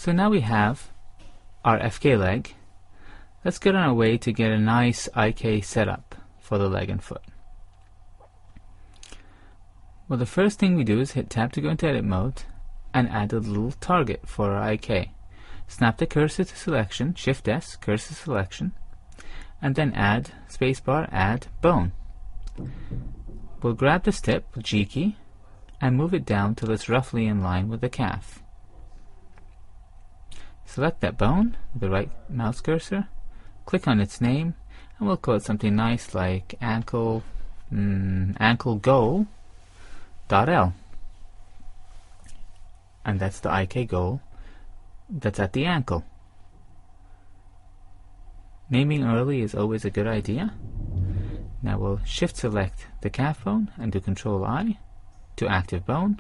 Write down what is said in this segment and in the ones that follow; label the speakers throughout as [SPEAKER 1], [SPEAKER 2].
[SPEAKER 1] So now we have our FK leg. Let's get on our way to get a nice IK setup for the leg and foot. Well, the first thing we do is hit tab to go into edit mode and add a little target for our IK. Snap the cursor to selection, Shift S, cursor selection, and then add spacebar, add bone. We'll grab this tip with G key and move it down till it's roughly in line with the calf. Select that bone with the right mouse cursor, click on its name, and we'll call it something nice like ankle goal .L. And that's the IK goal that's at the ankle. Naming early is always a good idea. Now we'll shift select the calf bone and do Control I to active bone.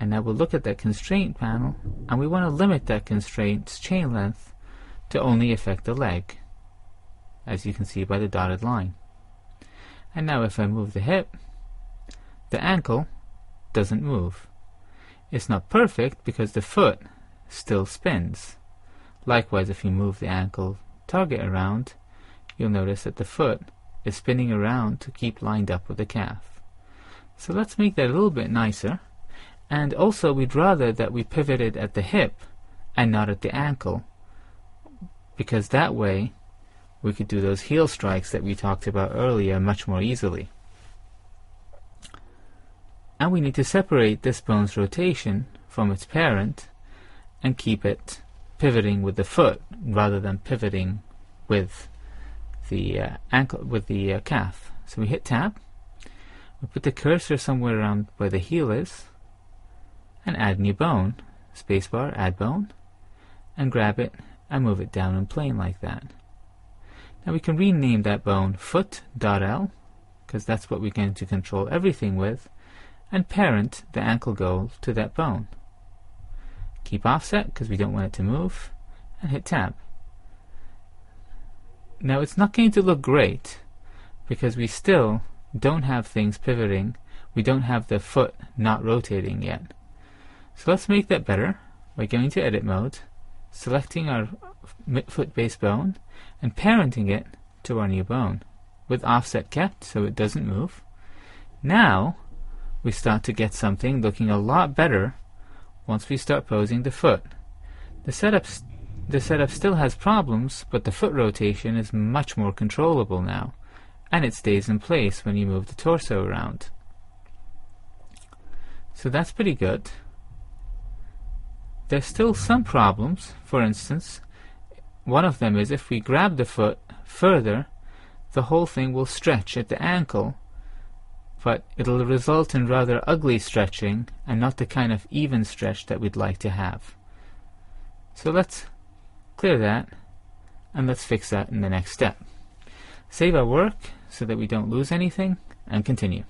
[SPEAKER 1] And now we'll look at that constraint panel, and we want to limit that constraint's chain length to only affect the leg, as you can see by the dotted line. And now if I move the hip, the ankle doesn't move. It's not perfect because the foot still spins. Likewise, if you move the ankle target around, you'll notice that the foot is spinning around to keep lined up with the calf. So let's make that a little bit nicer. And also we'd rather that we pivoted at the hip and not at the ankle, because that way we could do those heel strikes that we talked about earlier much more easily. And we need to separate this bone's rotation from its parent and keep it pivoting with the foot rather than pivoting with the calf. So we hit tab, we put the cursor somewhere around where the heel is, and add new bone, spacebar, add bone, and grab it and move it down in plane like that. Now we can rename that bone foot.L, because that's what we're going to control everything with, and parent the ankle goal to that bone. Keep offset because we don't want it to move, and hit tab. Now it's not going to look great because we still don't have things pivoting. We don't have the foot not rotating yet. So let's make that better by going to edit mode, selecting our foot base bone and parenting it to our new bone with offset kept so it doesn't move. Now we start to get something looking a lot better once we start posing the foot. The setup still has problems, but the foot rotation is much more controllable now, and it stays in place when you move the torso around. So that's pretty good. There's still some problems. For instance, one of them is if we grab the foot further, the whole thing will stretch at the ankle, but it'll result in rather ugly stretching and not the kind of even stretch that we'd like to have. So let's clear that and let's fix that in the next step. Save our work so that we don't lose anything and continue.